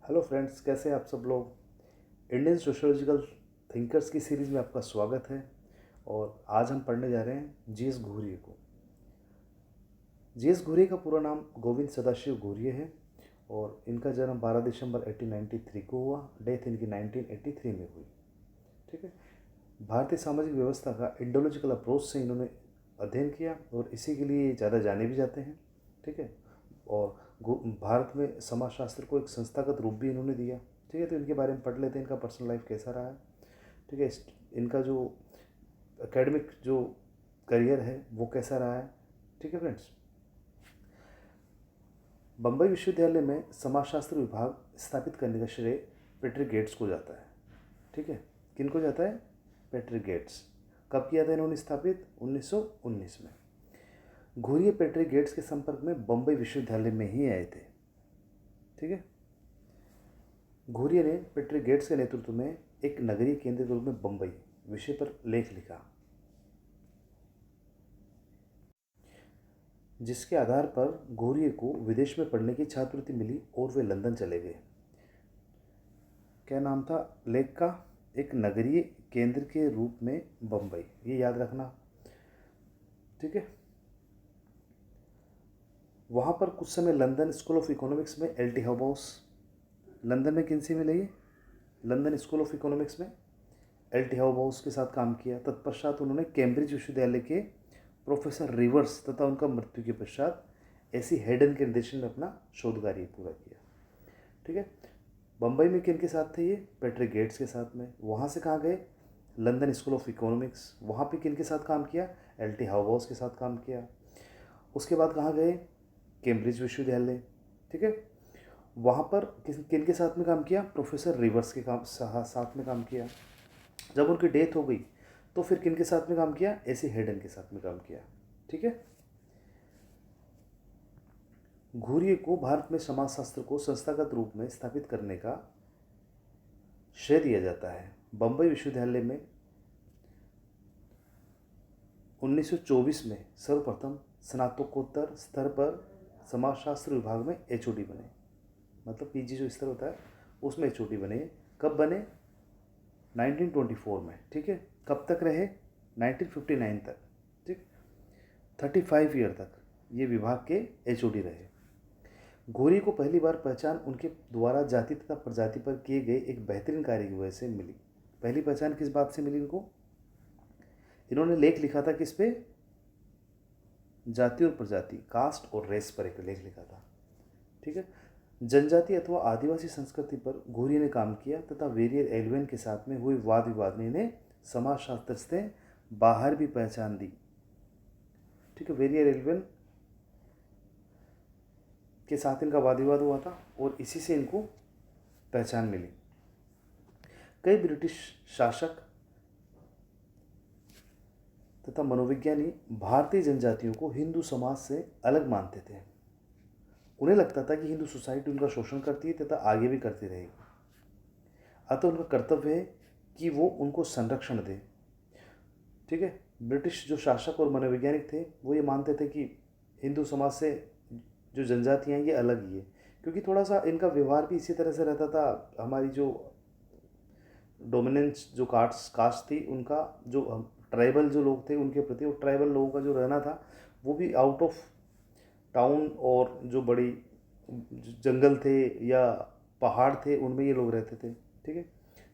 Hello friends, कैसे हैं आप सब लोग। इंडियन सोशियोलॉजिकल थिंकर्स की सीरीज़ में आपका स्वागत है। और आज हम पढ़ने जा रहे हैं जीएस घुरिये को। जीएस घुरिये का पूरा नाम गोविंद सदाशिव घुरिये है और इनका जन्म 12 दिसंबर 1893 को हुआ। डेथ इनकी 1983 में हुई। ठीक है। भारतीय सामाजिक व्यवस्था का इंडोलॉजिकल अप्रोच से इन्होंने अध्ययन किया और इसी के लिए ज़्यादा जाने भी जाते हैं। ठीक है। और भारत में समाजशास्त्र को एक संस्थागत रूप भी इन्होंने दिया। ठीक है। तो इनके बारे में पढ़ लेते हैं, इनका पर्सनल लाइफ कैसा रहा है। ठीक है। इनका जो एकेडमिक जो करियर है वो कैसा रहा है। ठीक है फ्रेंड्स। बम्बई विश्वविद्यालय में समाजशास्त्र विभाग स्थापित करने का श्रेय पैट्रिक गेट्स को जाता है। ठीक है। किन को जाता है? Patrick Gates. कब किया था इन्होंने स्थापित? 1919 में। घुरिये पैट्रिक गेट्स के संपर्क में बम्बई विश्वविद्यालय में ही आए थे। ठीक है। घुरिये ने पैट्रिक गेट्स के नेतृत्व में एक नगरीय केंद्र के रूप में बम्बई विषय पर लेख लिखा, जिसके आधार पर घुरिये को विदेश में पढ़ने की छात्रवृत्ति मिली और वे लंदन चले गए। क्या नाम था लेख का? एक नगरीय केंद्र के रूप में बम्बई, ये याद रखना। ठीक है। वहाँ पर कुछ समय लंदन स्कूल ऑफ इकोनॉमिक्स में एल टी हॉबॉस, लंदन में किन से मिले ये? लंदन स्कूल ऑफ इकोनॉमिक्स में एल टी हॉबॉस के साथ काम किया। तत्पश्चात उन्होंने कैम्ब्रिज विश्वविद्यालय के प्रोफेसर रिवर्स तथा उनका मृत्यु के पश्चात एसी हेडन के निर्देशन में अपना शोध कार्य पूरा किया। ठीक है। बम्बई में किन के साथ थे ये? पैट्रिक गेट्स के साथ में। वहाँ से कहाँ गए? London school of economics. वहाँ पे किन के साथ काम किया? एल टी हॉबॉस के साथ काम किया। उसके बाद कहाँ गए? कैम्ब्रिज विश्वविद्यालय। ठीक है। वहाँ पर किन के साथ में काम किया? प्रोफेसर रिवर्स के साथ में काम किया। जब उनकी डेथ हो गई तो फिर किन के साथ में काम किया? एसी हेडन के साथ में काम किया। ठीक है। घुरिये को भारत में समाजशास्त्र को संस्थागत रूप में स्थापित करने का श्रेय दिया जाता है। बम्बई विश्वविद्यालय में 1924 में सर्वप्रथम स्नातकोत्तर स्तर पर समाजशास्त्र विभाग में एचओडी बने। मतलब पीजी जो स्तर होता है उसमें एचओडी बने। कब बने? 1924 में। ठीक है। कब तक रहे? 1959 तक। ठीक। 35 ईयर तक ये विभाग के एचओडी रहे। घुरिये को पहली बार पहचान उनके द्वारा जाति तथा प्रजाति पर किए गए एक बेहतरीन कार्य की वजह से मिली। पहली पहचान किस बात से मिली इनको? इन्होंने लेख लिखा था किस पे? जाति और प्रजाति, कास्ट और रेस पर एक लेख लिखा था। ठीक है। जनजाति अथवा आदिवासी संस्कृति पर घुरिये ने काम किया तथा वेरियर एल्वेन के साथ में हुई वाद विवाद ने इन्हें समाजशास्त्र से बाहर भी पहचान दी। ठीक है। वेरियर एल्वेन के साथ इनका वाद विवाद हुआ था और इसी से इनको पहचान मिली। कई ब्रिटिश शासक तथा मनोविज्ञानी भारतीय जनजातियों को हिंदू समाज से अलग मानते थे। उन्हें लगता था कि हिंदू सोसाइटी उनका शोषण करती है तथा आगे भी करती रहेगी। अतः उनका कर्तव्य है कि वो उनको संरक्षण दे। ठीक है। ब्रिटिश जो शासक और मनोवैज्ञानिक थे वो ये मानते थे कि हिंदू समाज से जो जनजातियाँ हैं ये अलग ही है, क्योंकि थोड़ा सा इनका व्यवहार भी इसी तरह से रहता था। हमारी जो डोमिनेंस जो कास्ट थी उनका, जो ट्राइबल जो लोग थे उनके प्रति, वो ट्राइबल लोगों का जो रहना था वो भी आउट ऑफ टाउन, और जो बड़ी जंगल थे या पहाड़ थे उनमें ये लोग रहते थे। ठीक है।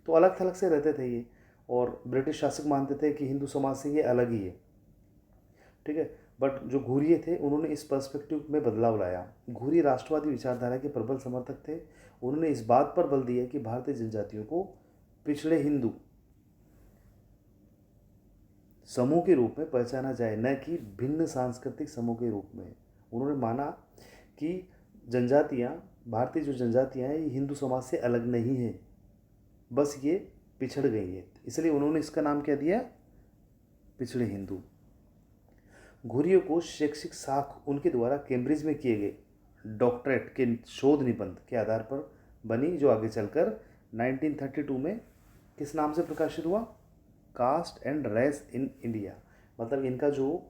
तो अलग थलग से रहते थे ये, और ब्रिटिश शासक मानते थे कि हिंदू समाज से ये अलग ही है। ठीक है। बट जो घुरिये थे उन्होंने इस पर्सपेक्टिव में बदलाव लाया। घुरिये राष्ट्रवादी विचारधारा के प्रबल समर्थक थे। उन्होंने इस बात पर बल दिया कि भारतीय जनजातियों को पिछड़े हिंदू समूह के रूप में पहचाना जाए, न कि भिन्न सांस्कृतिक समूह के रूप में। उन्होंने माना कि जनजातियाँ, भारतीय जो जनजातियाँ हैं ये हिंदू समाज से अलग नहीं है, बस ये पिछड़ गई है। इसलिए उन्होंने इसका नाम क्या दिया? पिछड़े हिंदू। घुरिये को शैक्षिक साख उनके द्वारा कैम्ब्रिज में किए गए डॉक्टरेट के शोध निबंध के आधार पर बनी, जो आगे चलकर 1932 में किस नाम से प्रकाशित हुआ? Caste and race in India. मतलब इनका जो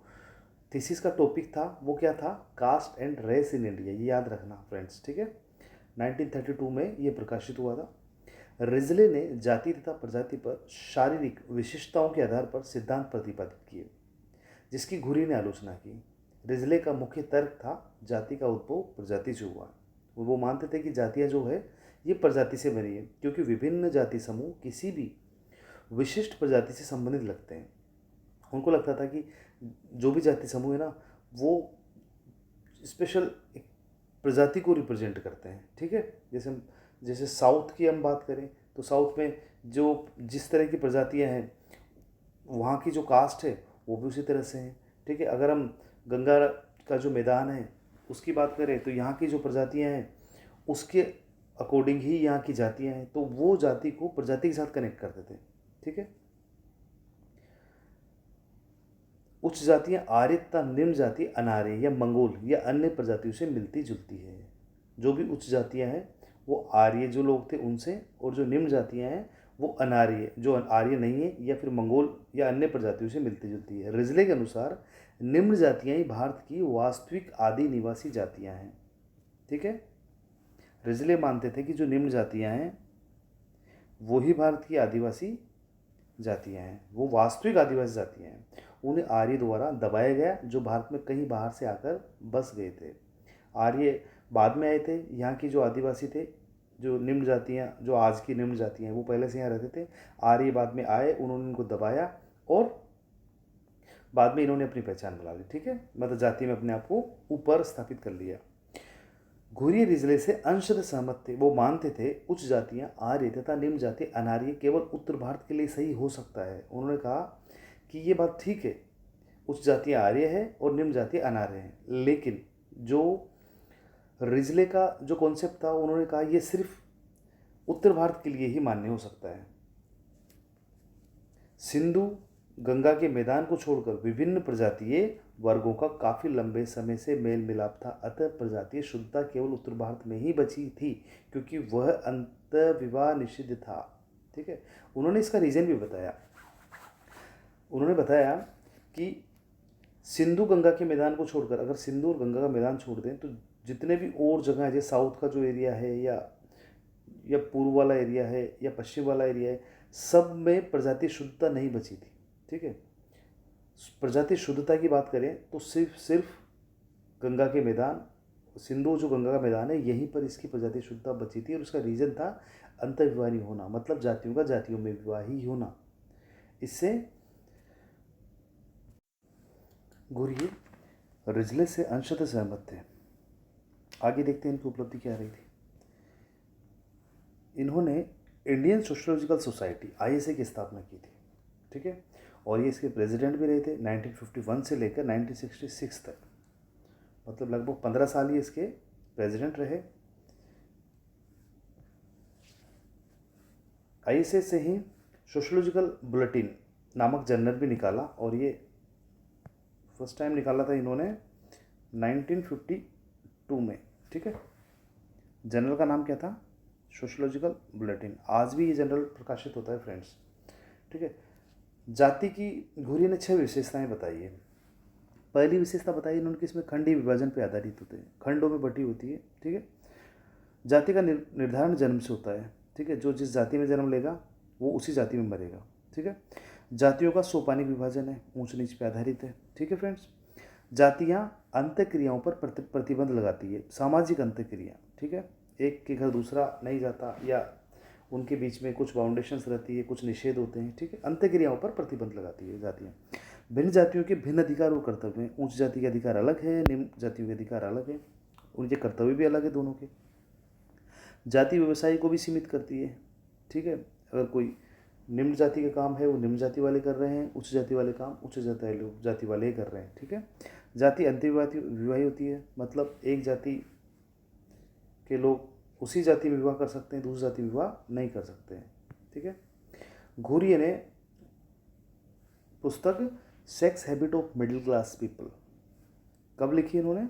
थीसिस का टॉपिक था वो क्या था? Caste and race in India. ये याद रखना फ्रेंड्स। ठीक है। 1932 में ये प्रकाशित हुआ था। रिजले ने जाति तथा प्रजाति पर शारीरिक विशिष्टताओं के आधार पर सिद्धांत प्रतिपादित किए, जिसकी घुरी ने आलोचना की। रिजले का मुख्य तर्क था जाति का उद्भव प्रजाति से हुआ। वो मानते थे कि जातियाँ जो है ये प्रजाति से बनी है, क्योंकि विभिन्न जाति समूह किसी भी विशिष्ट प्रजाति से संबंधित लगते हैं। उनको लगता था कि जो भी जाति समूह है ना, वो स्पेशल एक प्रजाति को रिप्रेजेंट करते हैं। ठीक है, जैसे साउथ की हम बात करें तो साउथ में जो जिस तरह की प्रजातियां हैं, वहाँ की जो कास्ट है वो भी उसी तरह से है। ठीक है, अगर हम गंगा का जो मैदान है उसकी बात करें तो यहाँ की जो प्रजातियां हैं उसके अकॉर्डिंग ही यहाँ की जातियां हैं, तो वो जाति को प्रजाति के साथ कनेक्ट करते थे। ठीक है, उच्च जातियाँ आर्य तथा निम्न जाति अनार्य या मंगोल या अन्य प्रजातियों से मिलती जुलती है। जो भी उच्च जातियाँ हैं वो आर्य जो लोग थे उनसे, और जो निम्न जातियाँ हैं वो अनार्य जो आर्य नहीं है या फिर मंगोल या अन्य प्रजातियों से मिलती जुलती है। रिजले के अनुसार निम्न जातियाँ ही भारत की वास्तविक आदि निवासी जातियाँ हैं। ठीक है, रिजले मानते थे कि जो निम्न जातियाँ हैं वो ही भारत की आदिवासी जातियाँ हैं, वो वास्तविक आदिवासी जातियाँ हैं। उन्हें आर्य द्वारा दबाया गया, जो भारत में कहीं बाहर से आकर बस गए थे। आर्य बाद में आए थे। यहाँ की जो आदिवासी थे, जो निम्न जातियाँ, जो आज की निम्न जातियाँ हैं, वो पहले से यहाँ रहते थे। आर्य बाद में आए, उन्होंने इनको दबाया और बाद में इन्होंने अपनी पहचान बना ली। ठीक है, मतलब जाति में अपने आप को ऊपर स्थापित कर लिया। घुरिये रिजले से अंशतः सहमत थे। वो मानते थे उच्च जातियाँ आर्य तथा निम्न जाति अनार्य केवल उत्तर भारत के लिए सही हो सकता है। उन्होंने कहा कि ये बात ठीक है, उच्च जातियाँ आर्य है और निम्न जातियाँ अनार्य हैं, लेकिन जो रिजले का जो कॉन्सेप्ट था, उन्होंने कहा ये सिर्फ उत्तर भारत के लिए ही मान्य हो सकता है। सिंधु गंगा के मैदान को छोड़कर विभिन्न प्रजातीय वर्गों का काफ़ी लंबे समय से मेल मिलाप था, अतः प्रजातीय शुद्धता केवल उत्तर भारत में ही बची थी, क्योंकि वह अंतर्विवाह निषिद्ध था। ठीक है, उन्होंने इसका रीज़न भी बताया। उन्होंने बताया कि सिंधु गंगा के मैदान को छोड़कर, अगर सिंधु और गंगा का मैदान छोड़ दें तो जितने भी और जगह है, जैसे साउथ का जो एरिया है या पूर्व वाला एरिया है या पश्चिम वाला एरिया है, सब में प्रजातीय शुद्धता नहीं बची थी। ठीक है, प्रजातीय शुद्धता की बात करें तो सिर्फ गंगा के मैदान, सिंधु जो गंगा का मैदान है, यहीं पर इसकी प्रजातीय शुद्धता बची थी। और उसका रीज़न था अंतर्विवाह नहीं होना, मतलब जातियों का जातियों में विवाह ही होना। इससे घुरिये रिजले से अंशतः सहमत थे। आगे देखते हैं इनकी उपलब्धि क्या रही थी। इन्होंने इंडियन सोशियोलॉजिकल सोसाइटी ISA की स्थापना की थी। ठीक है, और ये इसके प्रेसिडेंट भी रहे थे 1951 से लेकर 1966 तक, मतलब लगभग 15 साल ही इसके प्रेसिडेंट रहे। ISA से ही सोशियोलॉजिकल बुलेटिन नामक जर्नल भी निकाला, और ये फर्स्ट टाइम निकाला था इन्होंने 1952 में। ठीक है, जर्नल का नाम क्या था? Sociological bulletin. आज भी ये जर्नल प्रकाशित होता है फ्रेंड्स। ठीक है, जाति की घुरिये ने 6 विशेषताएं बताई है। पहली विशेषता बताई इन्होंने कि इसमें खंडीय विभाजन पर आधारित होते हैं, खंडों में बटी होती है। ठीक है, जाति का निर्धारण जन्म से होता है। ठीक है, जो जिस जाति में जन्म लेगा वो उसी जाति में मरेगा। ठीक है, जातियों का सोपानिक विभाजन है, ऊंच नीच पे आधारित है। ठीक है फ्रेंड्स, जातियाँ अंतःक्रियाओं पर प्रतिबंध लगाती है, सामाजिक अंतःक्रिया। ठीक है, एक के घर दूसरा नहीं जाता, या उनके बीच में कुछ बाउंडेशंस रहती है, कुछ निषेध होते हैं। ठीक है, अंतःक्रियाओं पर प्रतिबंध लगाती है जातियाँ। भिन्न जातियों के भिन्न अधिकार और कर्तव्य हैं। उच्च जाति के अधिकार अलग है, निम्न जातियों के अधिकार अलग है, उनके कर्तव्य भी अलग है दोनों के। जाति व्यवसाय को भी सीमित करती है। ठीक है, अगर कोई निम्न जाति का काम है वो निम्न जाति वाले कर रहे हैं, उच्च जाति वाले काम उच्च जाति वाले ही कर रहे हैं। ठीक है, जाति अंतर्विवाही होती है, मतलब एक जाति के लोग उसी जाति में विवाह कर सकते हैं, दूसरी जाति में विवाह नहीं कर सकते हैं। ठीक है, घुरिये ने पुस्तक sex habit of middle class people कब लिखी इन्होंने?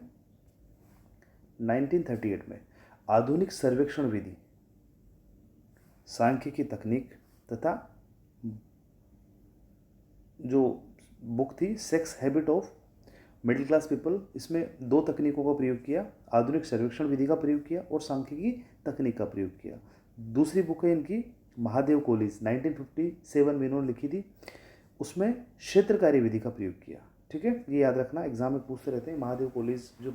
1938 में। आधुनिक सर्वेक्षण विधि, सांख्यिकी तकनीक तथा जो बुक थी sex habit of middle class people, इसमें दो तकनीकों का प्रयोग किया, आधुनिक सर्वेक्षण विधि का प्रयोग किया और सांख्यिकी तकनीक का प्रयोग किया। दूसरी बुक है इनकी महादेव कोलिस, 1957 में इन्होंने लिखी थी, उसमें क्षेत्रकारी विधि का प्रयोग किया। ठीक है, ये याद रखना, एग्जाम में पूछते रहते हैं महादेव कोलिस जो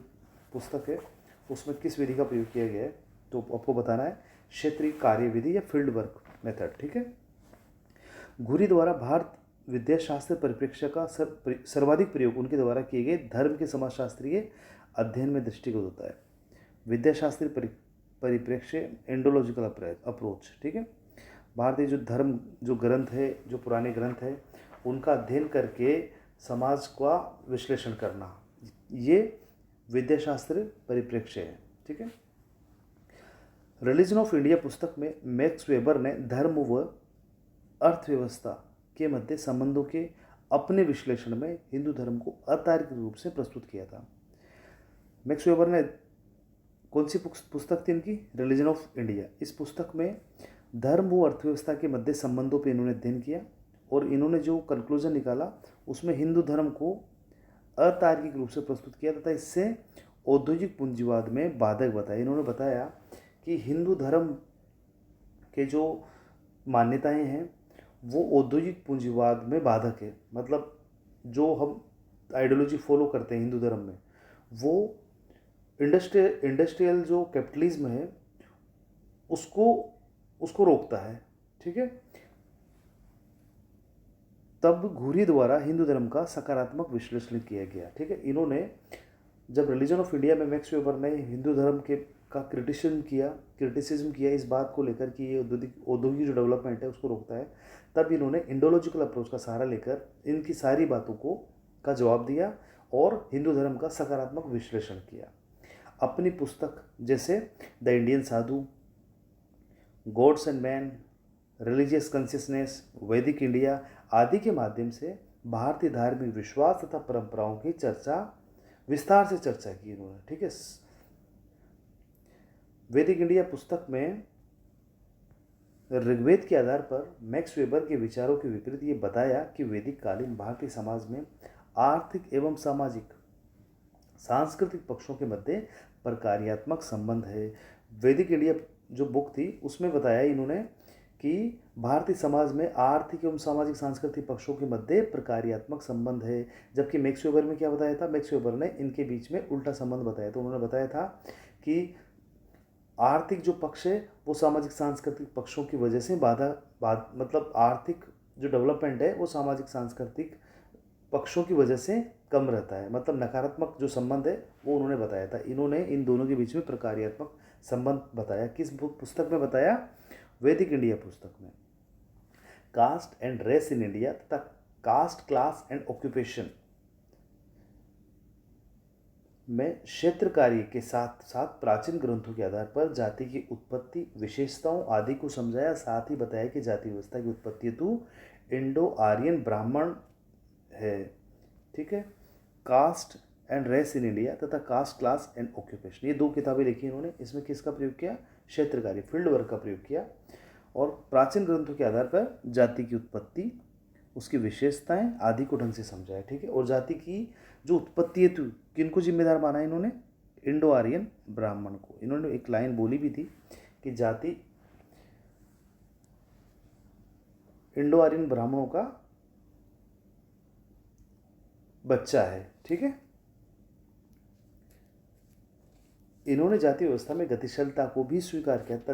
पुस्तक है उसमें किस विधि का प्रयोग किया गया है, तो आपको बताना है क्षेत्रीय कार्य विधि या फील्ड वर्क मेथड। ठीक है, घुरी द्वारा भारत विद्याशास्त्र परिप्रेक्ष्य का सर्वाधिक प्रयोग उनके द्वारा किए गए धर्म के समाजशास्त्रीय अध्ययन में दृष्टिगत होता है। विद्याशास्त्री परिप्रेक्ष्य, एंडोलॉजिकल अप्रोच। ठीक है, भारतीय जो धर्म जो ग्रंथ है, जो पुराने ग्रंथ है, उनका अध्ययन करके समाज का विश्लेषण करना, ये विद्याशास्त्र परिप्रेक्ष्य है। ठीक है, रिलीजन ऑफ इंडिया पुस्तक में मैक्स वेबर ने धर्म व अर्थव्यवस्था के मध्य संबंधों के अपने विश्लेषण में हिंदू धर्म को अतार्किक रूप से प्रस्तुत किया था। मैक्स वेबर ने कौन सी पुस्तक थी इनकी? Religion of India. इस पुस्तक में धर्म व अर्थव्यवस्था के मध्य संबंधों पर इन्होंने अध्ययन किया और इन्होंने जो कंक्लूजन निकाला उसमें हिंदू धर्म को अतार्किक रूप से प्रस्तुत किया तथा इससे औद्योगिक पूंजीवाद में बाधक बताया। इन्होंने बताया कि हिंदू धर्म के जो मान्यताएं हैं वो औद्योगिक पूंजीवाद में बाधक है। मतलब जो हम आइडियोलॉजी फॉलो करते हैं हिंदू धर्म में, वो इंडस्ट्रियल जो कैपिटलिज्म है उसको रोकता है। ठीक है, तब घुरी द्वारा हिंदू धर्म का सकारात्मक विश्लेषण किया गया। ठीक है, इन्होंने जब रिलीजन ऑफ इंडिया में मैक्स वेबर ने हिंदू धर्म के का क्रिटिसिज्म किया इस बात को लेकर कि ये औद्योगिक जो डेवलपमेंट है उसको रोकता है, तब इन्होंने इंडोलॉजिकल अप्रोच का सहारा लेकर इनकी सारी बातों का जवाब दिया और हिंदू धर्म का सकारात्मक विश्लेषण किया। अपनी पुस्तक जैसे the Indian Sadhu, gods and man, religious consciousness, वैदिक इंडिया आदि के माध्यम से भारतीय धार्मिक विश्वास तथा परंपराओं की विस्तार से चर्चा की इन्होंने। ठीक है, वैदिक इंडिया पुस्तक में ऋग्वेद के आधार पर मैक्स वेबर के विचारों के विपरीत ये बताया कि वैदिक कालीन भारतीय समाज में आर्थिक एवं सामाजिक सांस्कृतिक पक्षों के मध्य प्रकार्यात्मक संबंध है। वैदिक इंडिया जो बुक थी उसमें बताया इन्होंने कि भारतीय समाज में आर्थिक एवं सामाजिक सांस्कृतिक पक्षों के मध्य प्रकार्यात्मक संबंध है, जबकि मैक्स वेबर में क्या बताया था? मैक्स वेबर ने इनके बीच में उल्टा संबंध बताया। तो उन्होंने बताया था कि आर्थिक जो पक्ष है वो सामाजिक सांस्कृतिक पक्षों की वजह से मतलब आर्थिक जो डेवलपमेंट है वो सामाजिक सांस्कृतिक पक्षों की वजह से कम रहता है, मतलब नकारात्मक जो संबंध है वो उन्होंने बताया था। इन्होंने इन दोनों के बीच में प्रकार्यात्मक संबंध बताया। किस पुस्तक में बताया? वैदिक इंडिया पुस्तक में। Caste and race in India तथा कास्ट, क्लास एंड ऑक्यूपेशन में क्षेत्र कार्य के साथ साथ प्राचीन ग्रंथों के आधार पर जाति की उत्पत्ति, विशेषताओं आदि को समझाया। साथ ही बताया कि जाति व्यवस्था की उत्पत्ति हेतु इंडो आर्यन ब्राह्मण है। ठीक है, caste and race in India तथा कास्ट, क्लास एंड ऑक्यूपेशन, ये दो किताबें लिखी इन्होंने। इसमें किसका प्रयोग किया? क्षेत्र कार्य, फील्ड वर्क का प्रयोग किया और प्राचीन ग्रंथों के आधार पर जाति की उत्पत्ति, उसकी विशेषताएं आदि को ढंग से समझाया। ठीक है, और जाति की जो उत्पत्ति हेतु किनको जिम्मेदार माना इन्होंने? इंडो आर्यन ब्राह्मण को। इन्होंने एक लाइन बोली भी थी कि जाति इंडो आर्यन ब्राह्मणों का बच्चा है। ठीक है, इन्होंने जाति व्यवस्था में गतिशीलता को भी स्वीकार किया तथा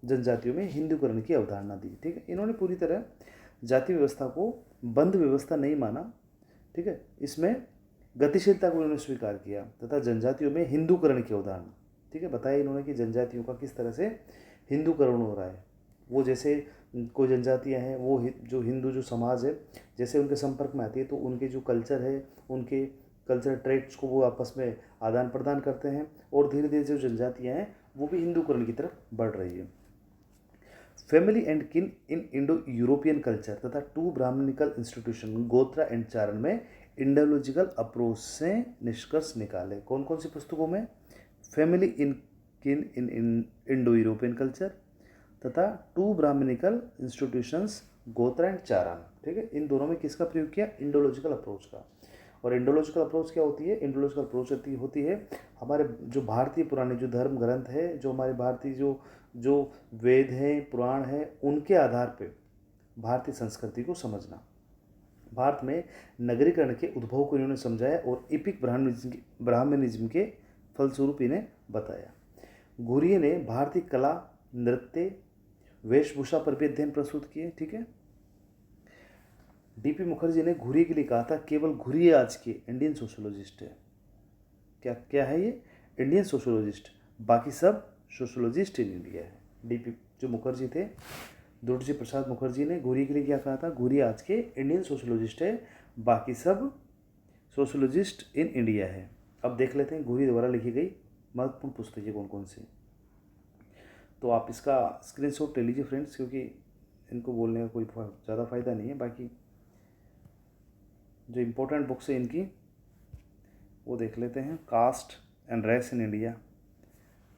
जनजातियों में हिंदूकरण की अवधारणा दी। ठीक है, इन्होंने पूरी तरह जाति व्यवस्था को बंद व्यवस्था नहीं माना। ठीक है, इसमें गतिशीलता को इन्होंने स्वीकार किया तथा जनजातियों में हिंदूकरण की अवधारणा। ठीक है, बताया इन्होंने कि जनजातियों का किस तरह से हिंदूकरण हो रहा है। वो जैसे कोई जनजातियां हैं वो जो हिंदू जो समाज है जैसे उनके संपर्क में आती है तो उनके जो कल्चर है, उनके कल्चर ट्रेट्स को वो आपस में आदान प्रदान करते हैं और धीरे धीरे जो जनजातियां हैं वो भी हिंदूकरण की तरफ बढ़ रही है। फैमिली एंड किन इन इंडो यूरोपियन कल्चर तथा टू ब्राह्मणिकल इंस्टीट्यूशन, गोत्रा एंड चारण में इंडोलॉजिकल अप्रोच से निष्कर्ष निकाले। कौन कौन सी पुस्तकों में? फैमिली इन किन इन इंडो यूरोपियन कल्चर तथा टू ब्राह्मणिकल इंस्टीट्यूशंस, गोत्रा एंड चारण। ठीक है, इन दोनों में किसका प्रयोग किया? इंडोलॉजिकल अप्रोच का। और इंडोलॉजिकल अप्रोच क्या होती है? इंडोलॉजिकल अप्रोच होती है हमारे जो भारतीय पुराने जो धर्म ग्रंथ है, जो हमारे भारतीय जो जो वेद हैं, पुराण हैं, उनके आधार पे भारतीय संस्कृति को समझना। भारत में नगरीकरण के उद्भव को इन्होंने समझाया और इपिक ब्राह्मणिज्म के फलस्वरूप इन्हें बताया। घुरिये ने भारतीय कला, नृत्य, वेशभूषा पर भी अध्ययन प्रस्तुत किए। ठीक है। डीपी मुखर्जी ने घुरिये के लिए कहा था केवल घुरिये आज के इंडियन सोशोलॉजिस्ट है। क्या क्या है ये? इंडियन सोशोलॉजिस्ट, बाकी सब सोशोलॉजिस्ट इन इंडिया है। डीपी जो मुखर्जी थे, दुर्जी प्रसाद मुखर्जी ने घुरिये के लिए क्या कहा था? घुरिये आज के इंडियन सोशोलॉजिस्ट है, बाकी सब सोशोलॉजिस्ट इन इंडिया है। अब देख लेते हैं घुरिये द्वारा लिखी गई महत्वपूर्ण पुस्तकें कौन कौन सी। तो आप इसका स्क्रीनशॉट ले लीजिए फ्रेंड्स, क्योंकि इनको बोलने का कोई ज़्यादा फ़ायदा नहीं है। बाकी जो इम्पोर्टेंट बुक्स है इनकी वो देख लेते हैं। Caste and race in India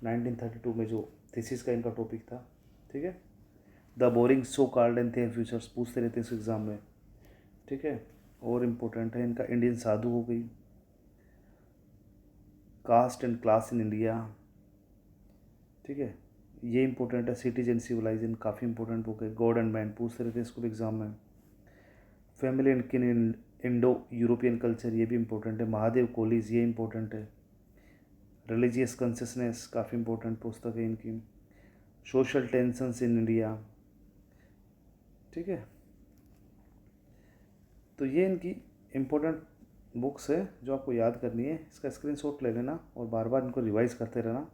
1932 में जो थीसिस का इनका टॉपिक था। ठीक है। The boring so called and there futures, पूछते रहते हैं इस एग्ज़ाम में। ठीक है। और इम्पोर्टेंट है इनका इंडियन साधु हो गई, caste and class in India. ठीक है, ये इंपॉर्टेंट है। सिटीज एंड सिविलाइजेशन काफ़ी इंपॉर्टेंट बुक है। गॉड एंड मैन पूछते रहते हैं इसको एग्जाम में। फैमिली एंड किन इन इंडो यूरोपियन कल्चर, ये भी इंपॉर्टेंट है। महादेव कोलीज, ये इंपॉर्टेंट है। रिलीजियस कंसियसनेस काफ़ी इंपॉर्टेंट पुस्तक है इनकी। सोशल टेंशंस इन इंडिया। ठीक है। तो ये इनकी इम्पोर्टेंट बुक्स है जो आपको याद करनी है। इसका स्क्रीनशॉट ले लेना और बार बार इनको रिवाइज करते रहना।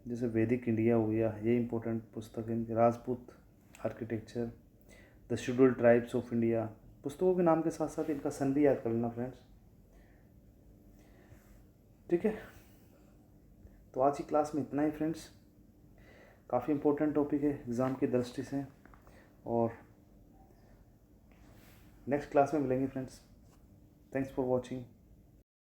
जैसे वैदिक इंडिया हो गया, ये इंपॉर्टेंट पुस्तक है इनकी। Rajput architecture, the scheduled tribes of India. पुस्तकों के नाम के साथ साथ इनका सन भी याद कर लेना फ्रेंड्स। ठीक है। तो आज की क्लास में इतना ही फ्रेंड्स। काफ़ी इंपॉर्टेंट टॉपिक है एग्ज़ाम की दृष्टि से, और नेक्स्ट क्लास में मिलेंगे फ्रेंड्स। Thanks for watching.